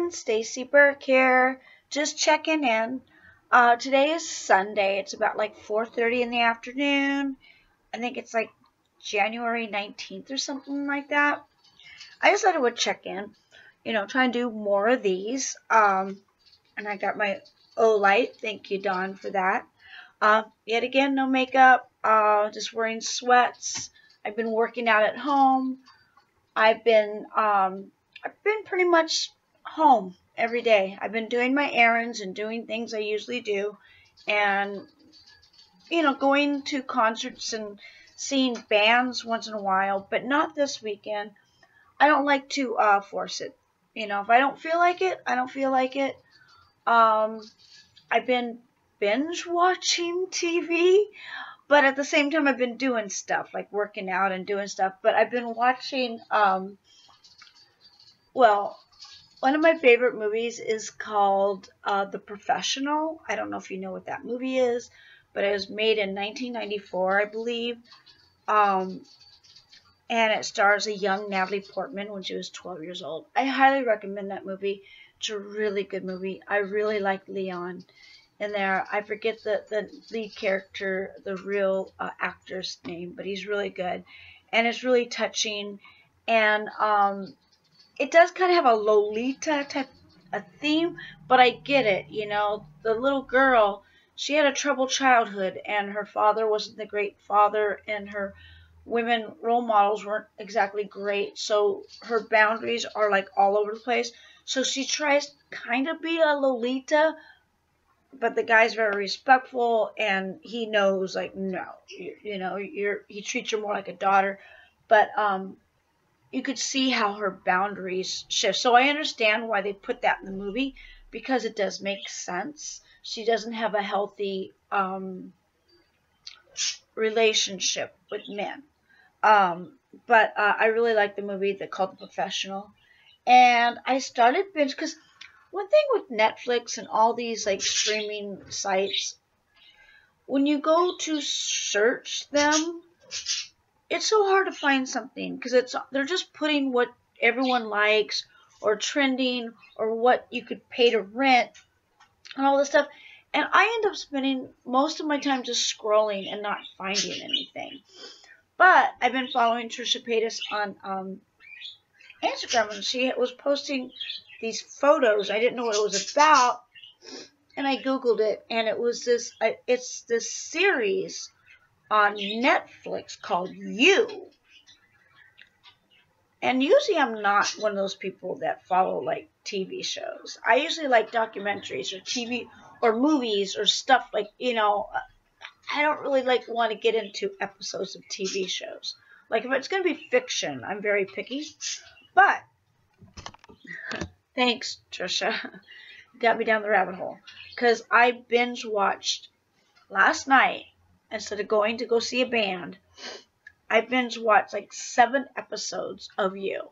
everyone, StacyBurke here, just checking in. Today is Sunday. It's about like 4:30 in the afternoon. I think it's like January 19th or something like that. I just thought I would check in, try and do more of these. And I got my O-Light. Thank you, Dawn, for that. Yet again, no makeup, just wearing sweats. I've been working out at home. I've been pretty much home every day. I've been doing my errands and doing things I usually do, and going to concerts and seeing bands once in a while, but not this weekend. I don't like to force it. If I don't feel like it, I don't feel like it. I've been binge watching TV, but at the same time I've been doing stuff like working out and doing stuff. But I've been watching one of my favorite movies is called The Professional. I don't know if you know what that movie is, but it was made in 1994, I believe. And it stars a young Natalie Portman when she was 12 years old. I highly recommend that movie. It's a really good movie. I really like Leon in there. I forget the lead character, the real actor's name, but he's really good. And it's really touching. And it does kind of have a Lolita type of theme, but I get it. The little girl, she had a troubled childhood, and her father wasn't the great father, and her women role models weren't exactly great, so her boundaries are like all over the place. So she tries to kind of be a Lolita, but the guy's very respectful, and he knows, like, no, he treats her more like a daughter. But you could see how her boundaries shift. So I understand why they put that in the movie, because it does make sense. She doesn't have a healthy relationship with men. But I really like the movie called The Professional. And I started binge, because one thing with Netflix and all these like streaming sites, when you go to search them, it's so hard to find something, because they're just putting what everyone likes or trending or what you could pay to rent and all this stuff. And I end up spending most of my time just scrolling and not finding anything. But I've been following Trisha Paytas on Instagram, and she was posting these photos. I didn't know what it was about, and I Googled it, and it was it's this series on Netflix called You. And usually I'm not one of those people that follow like TV shows. I usually like documentaries or TV or movies or stuff like, I don't really want to get into episodes of TV shows. Like, if it's going to be fiction, I'm very picky. But thanks, Trisha. Got me down the rabbit hole. Because I binge watched last night. Instead of going to go see a band, I binge watched like 7 episodes of You.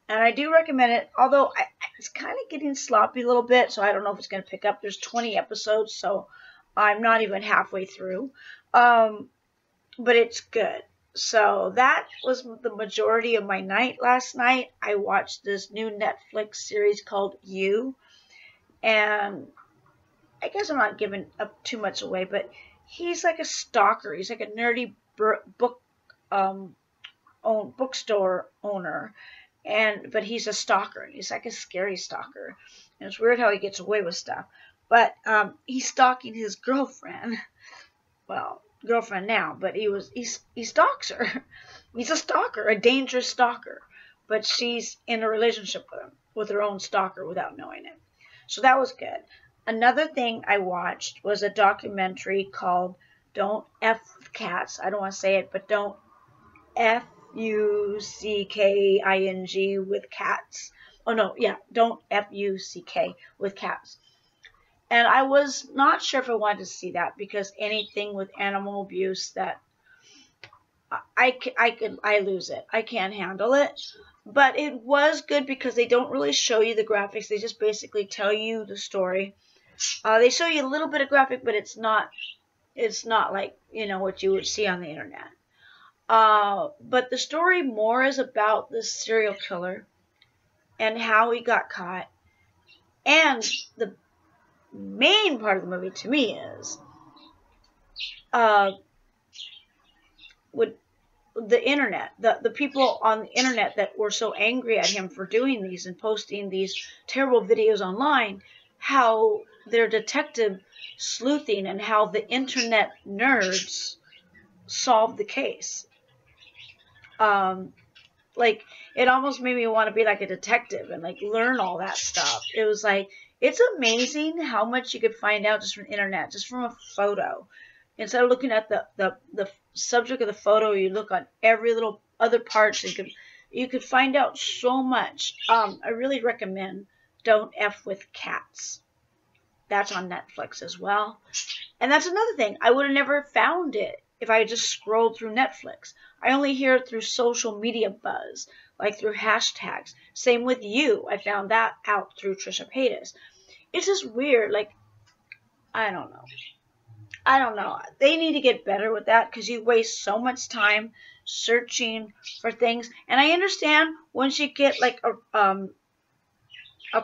And I do recommend it, although it's kind of getting sloppy a little bit, so I don't know if it's going to pick up. There's 20 episodes, so I'm not even halfway through. But it's good. So that was the majority of my night last night. I watched this new Netflix series called You. And I guess I'm not giving up too much away, but he's like a stalker. He's like a nerdy bookstore owner, but he's a stalker. He's like a scary stalker, and it's weird how he gets away with stuff. But he's stalking his girlfriend. Well, girlfriend now, but he stalks her. He's a stalker, a dangerous stalker. But she's in a relationship with him, with her own stalker, without knowing it. So that was good. Another thing I watched was a documentary called Don't F with Cats. I don't want to say it, but Don't F-U-C-K-I-N-G with Cats. Oh, no, yeah, Don't F-U-C-K with Cats. And I was not sure if I wanted to see that, because anything with animal abuse, that I lose it. I can't handle it. But it was good because they don't really show you the graphics. They just basically tell you the story. They show you a little bit of graphic, but it's not like, what you would see on the internet. But the story more is about this serial killer and how he got caught And the main part of the movie to me is would the internet, the people on the internet that were so angry at him for doing these and posting these terrible videos online, how they're detective sleuthing and how the internet nerds solved the case. Like, it almost made me want to be like a detective and like learn all that stuff. It was like, it's amazing how much you could find out just from the internet, just from a photo. Instead of looking at the subject of the photo, you look on every little other parts. You could find out so much. I really recommend Don't F with Cats. That's on Netflix as well. And that's another thing. I would have never found it if I just scrolled through Netflix. I only hear it through social media buzz, like through hashtags. Same with You. I found that out through Trisha Paytas. It's just weird. Like, I don't know. They need to get better with that because you waste so much time searching for things. And I understand once you get like a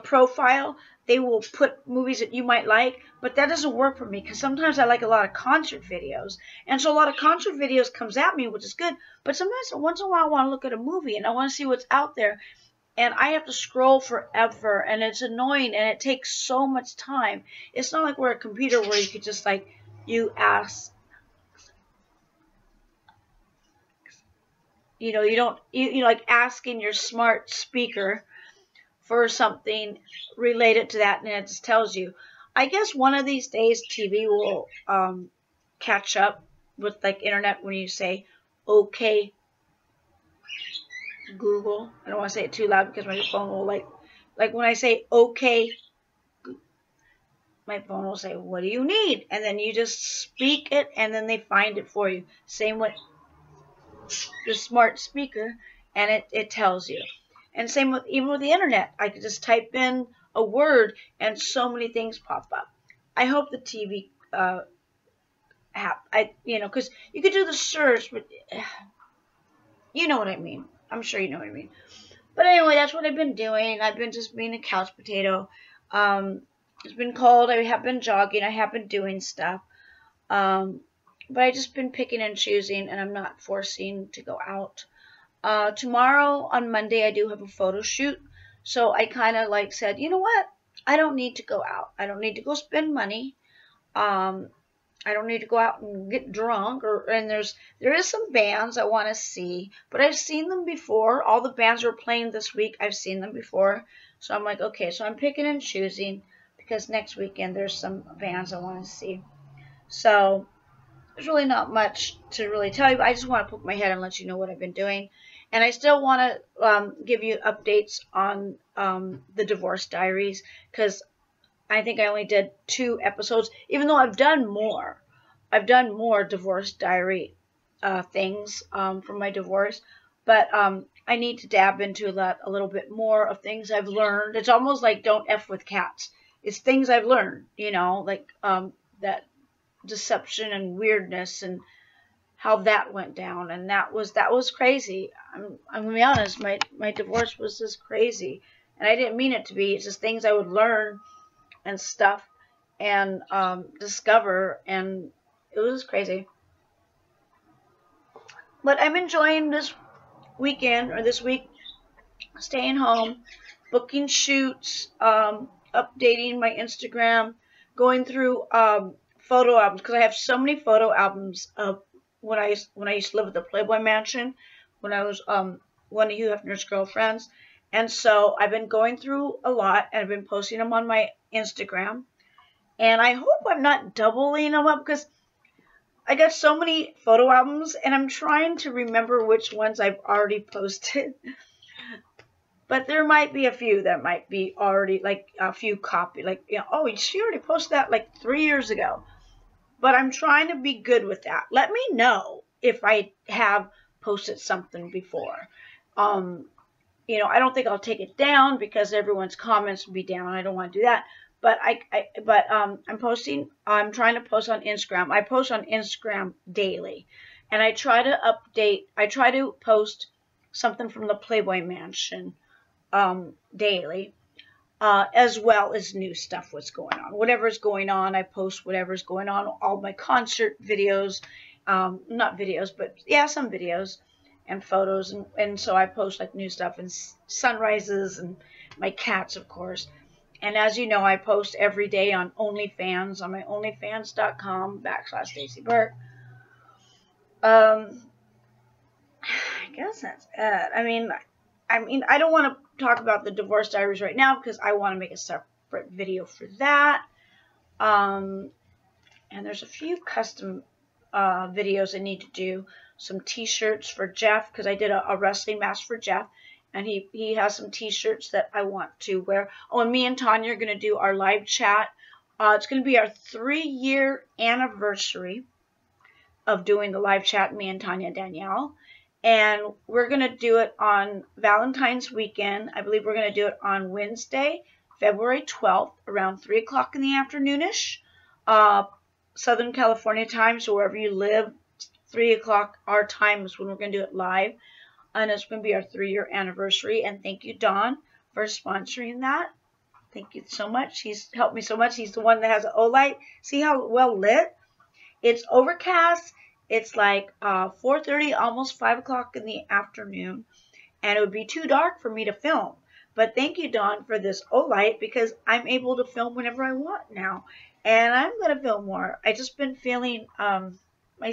profile, they will put movies that you might like, but that doesn't work for me because sometimes I like a lot of concert videos. And so a lot of concert videos comes at me, which is good. But sometimes once in a while I want to look at a movie and I want to see what's out there. And I have to scroll forever and it's annoying and it takes so much time. It's not like we're a computer where you could just like, you ask, you know, you like asking your smart speaker for something related to that, and it just tells you. I guess one of these days TV will catch up with like internet when you say, okay, Google. I don't want to say it too loud because my phone will like when I say okay, my phone will say, what do you need? And then you just speak it and then they find it for you. Same with the smart speaker and it tells you. And same with even with the internet. I could just type in a word and so many things pop up. I hope the TV because you could do the search, but you know what I mean. I'm sure you know what I mean. But anyway, that's what I've been doing. I've been just being a couch potato. It's been cold. I have been jogging. I have been doing stuff. But I just been picking and choosing, and I'm not forcing to go out. Tomorrow, on Monday, I do have a photo shoot. So I kind of like said, you know what? I don't need to go out. I don't need to go spend money. I don't need to go out and get drunk. There is some bands I want to see, but I've seen them before. All the bands are playing this week. I've seen them before. So I'm like, okay, so I'm picking and choosing. Because next weekend there's some bands I want to see. So there's really not much to really tell you. But I just want to poke my head and let you know what I've been doing. And I still want to give you updates on the Divorce Diaries. Because I think I only did 2 episodes. Even though I've done more. I've done more Divorce Diary things from my divorce. But I need to dab into that a little bit more of things I've learned. It's almost like Don't F with Cats. It's things I've learned, you know, like that deception and weirdness and how that went down. And that was crazy. I'm going to be honest, my divorce was just crazy. And I didn't mean it to be. It's just things I would learn and stuff and discover. And it was crazy. But I'm enjoying this weekend or this week, staying home, booking shoots, updating my Instagram, going through photo albums because I have so many photo albums of when I used to live at the Playboy Mansion when I was one of Hugh Hefner's girlfriends, and so I've been going through a lot and I've been posting them on my Instagram, and I hope I'm not doubling them up because I got so many photo albums and I'm trying to remember which ones I've already posted. But there might be a few that might be already, like, a few copies. Like, you know, oh, she already posted that, like, 3 years ago. But I'm trying to be good with that. Let me know if I have posted something before. You know, I don't think I'll take it down because everyone's comments will be down. I don't want to do that. But I'm trying to post on Instagram. I post on Instagram daily. And I try to post something from the Playboy Mansion daily. as well as new stuff, what's going on. Whatever's going on, I post whatever's going on, all my concert videos, not videos, but yeah, some videos and photos, and so I post like new stuff and sunrises and my cats, of course. And as you know, I post every day on OnlyFans, on my onlyfans.com/StacyBurke. I guess that's it. I mean, I don't want to talk about the divorce diaries right now because I want to make a separate video for that. And there's a few custom videos I need to do. Some t-shirts for Jeff, because I did a wrestling match for Jeff, and he has some t-shirts that I want to wear. Oh, and me and Tanya are going to do our live chat. It's going to be our 3-year anniversary of doing the live chat, me and Tanya and Danielle. And we're going to do it on Valentine's weekend. I believe we're going to do it on Wednesday, February 12th, around 3 o'clock in the afternoonish, Southern California time. So wherever you live, 3 o'clock our time is when we're going to do it live. And it's going to be our 3-year anniversary. And thank you, Don, for sponsoring that. Thank you so much. He's helped me so much. He's the one that has an O-light. See how well lit? It's overcast. It's like 4:30, almost 5 o'clock in the afternoon. And it would be too dark for me to film. But thank you, Don, for this O-light, because I'm able to film whenever I want now. And I'm going to film more. I just been feeling, my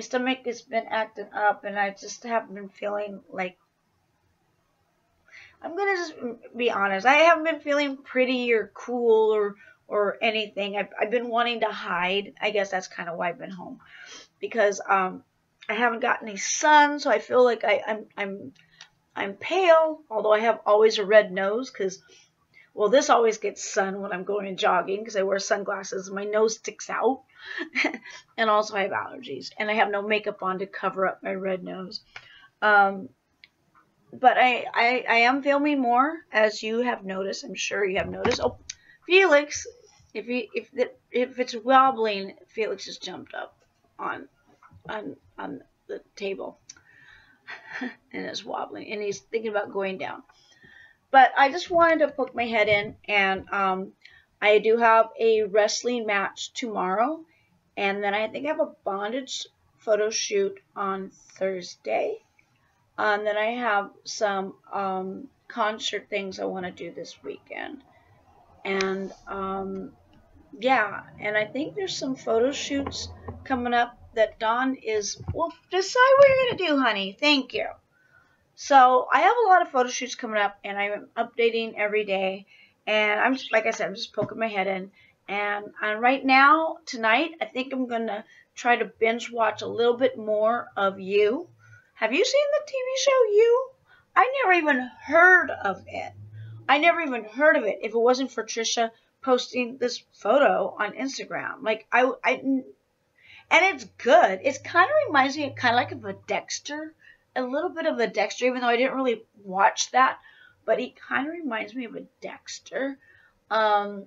stomach has been acting up, and I just haven't been feeling like, I'm going to just be honest, I haven't been feeling pretty or cool or anything. I've been wanting to hide. I guess that's kind of why I've been home, because I haven't gotten any sun, so I feel like I'm pale, although I have always a red nose, because, well, this always gets sun when I'm going jogging, because I wear sunglasses and my nose sticks out. And also I have allergies, and I have no makeup on to cover up my red nose. But I am filming more, as you have noticed. I'm sure you have noticed. Oh, Felix, if it's wobbling, Felix just jumped up on the table and is wobbling, and he's thinking about going down. But I just wanted to poke my head in, and I do have a wrestling match tomorrow, and then I think I have a bondage photo shoot on Thursday. And then I have some concert things I want to do this weekend. And yeah, and I think there's some photo shoots coming up that Dawn is, well, decide what you're going to do, honey. Thank you. So I have a lot of photo shoots coming up, and I'm updating every day. And I'm just, like I said, I'm just poking my head in. And right now, tonight, I think I'm going to try to binge watch a little bit more of You. Have you seen the TV show You? I never even heard of it. I never even heard of it if it wasn't for Trisha posting this photo on Instagram. Like, and it's good. It kind of reminds me kind of like of a Dexter. A little bit of a Dexter, even though I didn't really watch that. But he kind of reminds me of a Dexter. And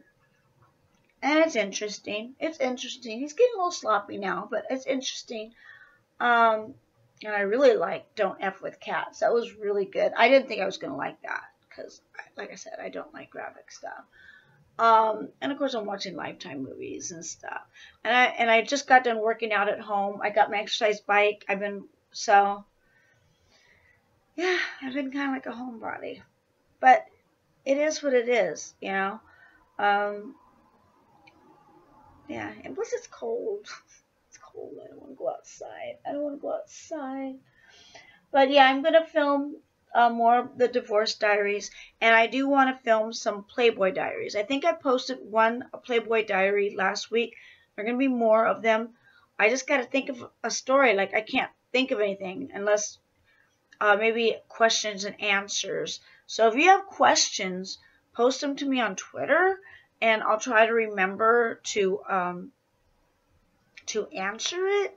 it's interesting. It's interesting. He's getting a little sloppy now, but it's interesting. And I really like Don't F with Cats. That was really good. I didn't think I was going to like that because, like I said, I don't like graphic stuff. And of course, I'm watching Lifetime movies and stuff. And I just got done working out at home. I got my exercise bike. I've been kind of like a homebody. But it is what it is, you know. Yeah, and plus it's cold. It's cold. I don't want to go outside. But yeah, I'm going to film more of the Divorce Diaries. And I do want to film some Playboy Diaries. I think I posted a Playboy Diary last week. There are going to be more of them. I just got to think of a story. Like, I can't think of anything unless maybe questions and answers. So if you have questions, post them to me on Twitter. And I'll try to remember to answer it.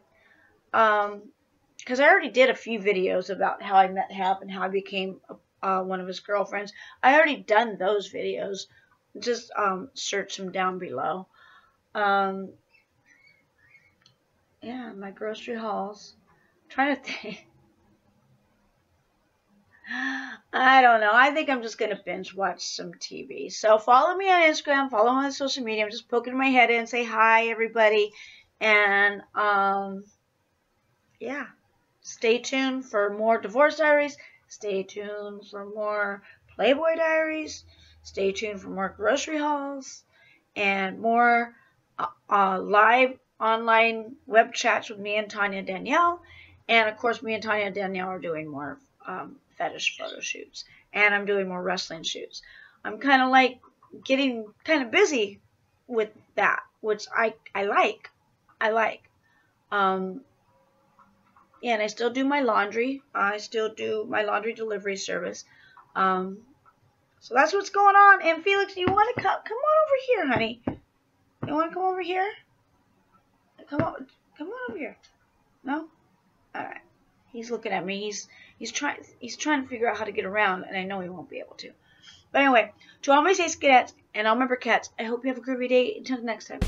Because I already did a few videos about how I met Hap and how I became one of his girlfriends. I already done those videos. Just search them down below. Yeah, my grocery hauls. I'm trying to think. I I don't know. I think I'm just going to binge watch some TV. So follow me on Instagram. Follow me on social media. I'm just poking my head in. Say hi, everybody. And, yeah. Stay tuned for more Divorce Diaries. Stay tuned for more Playboy Diaries. Stay tuned for more grocery hauls. And more live online web chats with me and Tanya and Danielle. And, of course, me and Tanya and Danielle are doing more fetish photo shoots. And I'm doing more wrestling shoots. I'm kind of like getting kind of busy with that, which I like. Yeah, and I still do my laundry. I still do my laundry delivery service. So that's what's going on. And Felix, you want to come on over here, honey? You want to come over here? Come on over here. No? All right. He's looking at me. He's trying to figure out how to get around, and I know he won't be able to. But anyway, to all my Stace-Cadets and all my Burkettes, I hope you have a groovy day. Until next time.